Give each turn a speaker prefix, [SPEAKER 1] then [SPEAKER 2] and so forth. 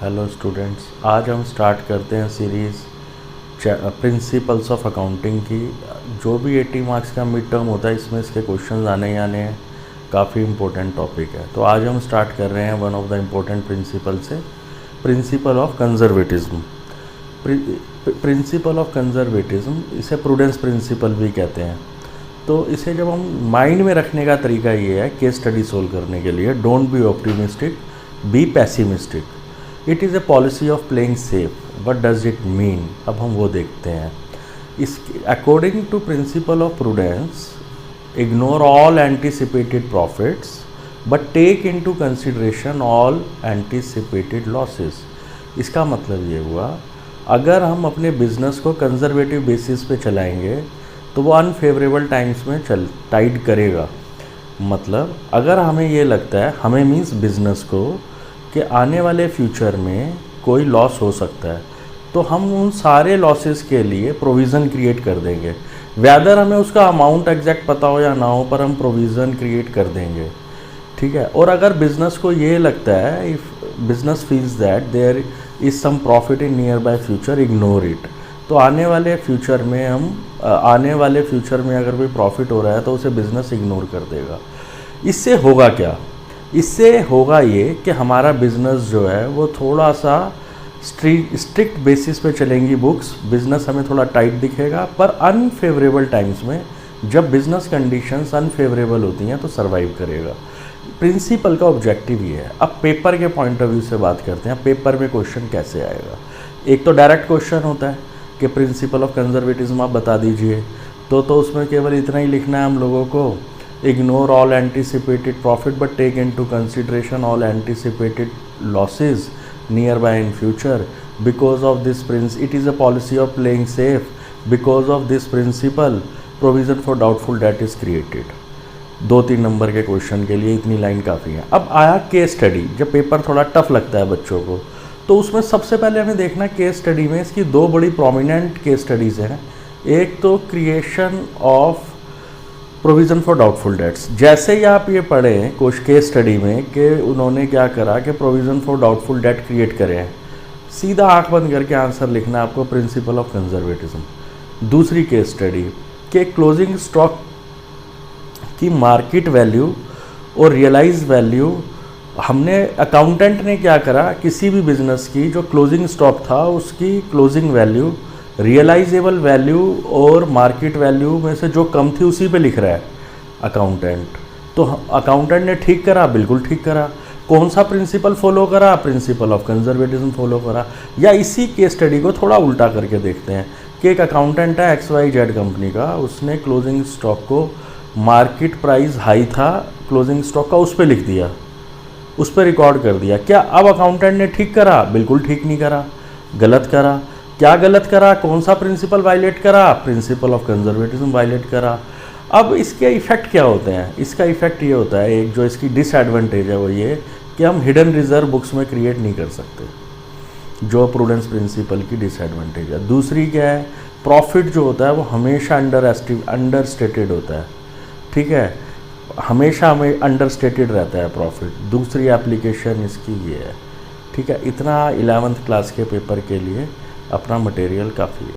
[SPEAKER 1] Hello students, आज हम start करते हैं सीरीज़ प्रिंसिपल्स ऑफ अकाउंटिंग की। जो भी 80 मार्क्स का मिड टर्म होता है इसमें इसके क्वेश्चंस आने ही आने हैं। काफ़ी इंपॉर्टेंट टॉपिक है। तो आज हम स्टार्ट कर रहे हैं one of the important principle से, principle of conservatism. Principle of conservatism, इसे प्रूडेंस प्रिंसिपल भी कहते हैं। तो इसे जब हम माइंड में रखने का तरीका ये है, केस स्टडी सोल्व करने के लिए, don't be optimistic, be pessimistic. It is a policy of playing safe. What does it mean? अब हम वो देखते हैं। इस according to principle of prudence, ignore all anticipated profits but take into consideration all anticipated losses. इसका मतलब ये हुआ, अगर हम अपने बिजनेस को कंजर्वेटिव बेसिस पे चलाएंगे तो वो अनफेवरेबल टाइम्स में टाइड करेगा। मतलब अगर हमें ये लगता है, हमें मीन्स बिजनेस को, कि आने वाले फ्यूचर में कोई लॉस हो सकता है, तो हम उन सारे लॉसेस के लिए प्रोविज़न क्रिएट कर देंगे। वेदर हमें उसका अमाउंट एग्जैक्ट पता हो या ना हो, पर हम प्रोविज़न क्रिएट कर देंगे। ठीक है। और अगर बिजनेस को ये लगता है, if business feels that there is some profit in near by future, ignore it. तो आने वाले फ्यूचर में अगर कोई प्रॉफिट हो रहा है तो उसे बिज़नेस इग्नोर कर देगा। इससे होगा क्या? इससे होगा ये कि हमारा बिज़नेस जो है वो थोड़ा सा स्ट्रिक्ट बेसिस पे चलेंगी बुक्स, बिज़नेस हमें थोड़ा टाइट दिखेगा, पर अनफेवरेबल टाइम्स में, जब बिज़नेस कंडीशंस अनफेवरेबल होती हैं, तो सर्वाइव करेगा। प्रिंसिपल का ऑब्जेक्टिव ये है। अब पेपर के पॉइंट ऑफ व्यू से बात करते हैं, पेपर में क्वेश्चन कैसे आएगा। एक तो डायरेक्ट क्वेश्चन होता है कि प्रिंसिपल ऑफ कंजर्वेटिज्म आप बता दीजिए, तो उसमें केवल इतना ही लिखना है हम लोगों को, ignore all anticipated profit but take into consideration all anticipated losses near by in future. Because of this it is a policy of playing safe. Because of this principle, provision for doubtful that is created. 2-3 number के question के लिए इतनी line काफ़ी है। अब आया case study. जब paper थोड़ा टफ लगता है बच्चों को, तो उसमें सबसे पहले हमें देखना, केस स्टडी में इसकी 2 बड़ी प्रोमिनेंट केस स्टडीज़ हैं। एक तो creation of provision for doubtful debts. जैसे ही आप ये पढ़ें कुछ केस स्टडी में कि उन्होंने क्या करा कि provision for doubtful debt create करें, सीधा आंख बंद करके आंसर लिखना आपको, प्रिंसिपल ऑफ कंजर्वेटिज्म। दूसरी केस स्टडी कि क्लोजिंग स्टॉक की मार्केट वैल्यू और रियलाइज वैल्यू, हमने अकाउंटेंट ने क्या करा, किसी भी बिजनेस की जो क्लोजिंग स्टॉक था उसकी क्लोजिंग वैल्यू, रियलाइजेबल वैल्यू और मार्केट वैल्यू में से जो कम थी उसी पे लिख रहा है अकाउंटेंट। तो अकाउंटेंट ने ठीक करा, बिल्कुल ठीक करा। कौन सा प्रिंसिपल फॉलो करा? प्रिंसिपल ऑफ कंजर्वेटिज्म फॉलो करा। या इसी केस स्टडी को थोड़ा उल्टा करके देखते हैं कि एक अकाउंटेंट है XYZ कंपनी का, उसने क्लोजिंग स्टॉक को, मार्केट प्राइस हाई था क्लोजिंग स्टॉक का, उस पर लिख दिया, उस पर रिकॉर्ड कर दिया। क्या अब अकाउंटेंट ने ठीक करा? बिल्कुल ठीक नहीं करा, गलत करा। क्या गलत करा? कौन सा प्रिंसिपल वायलेट करा? प्रिंसिपल ऑफ कंजर्वेटिज्म वायलेट करा। अब इसके इफ़ेक्ट क्या होते हैं? इसका इफ़ेक्ट ये होता है, एक जो इसकी डिसएडवांटेज है वो ये कि हम हिडन रिजर्व बुक्स में क्रिएट नहीं कर सकते, जो प्रूडेंस प्रिंसिपल की डिसएडवांटेज है। दूसरी क्या है, प्रॉफिट जो होता है वो हमेशा अंडर स्टेटेड होता है। ठीक है, हमेशा हमें अंडर स्टेटेड रहता है प्रॉफिट। दूसरी एप्लीकेशन इसकी ये है। ठीक है, इतना 11th क्लास के पेपर के लिए अपना मटेरियल काफ़ी है।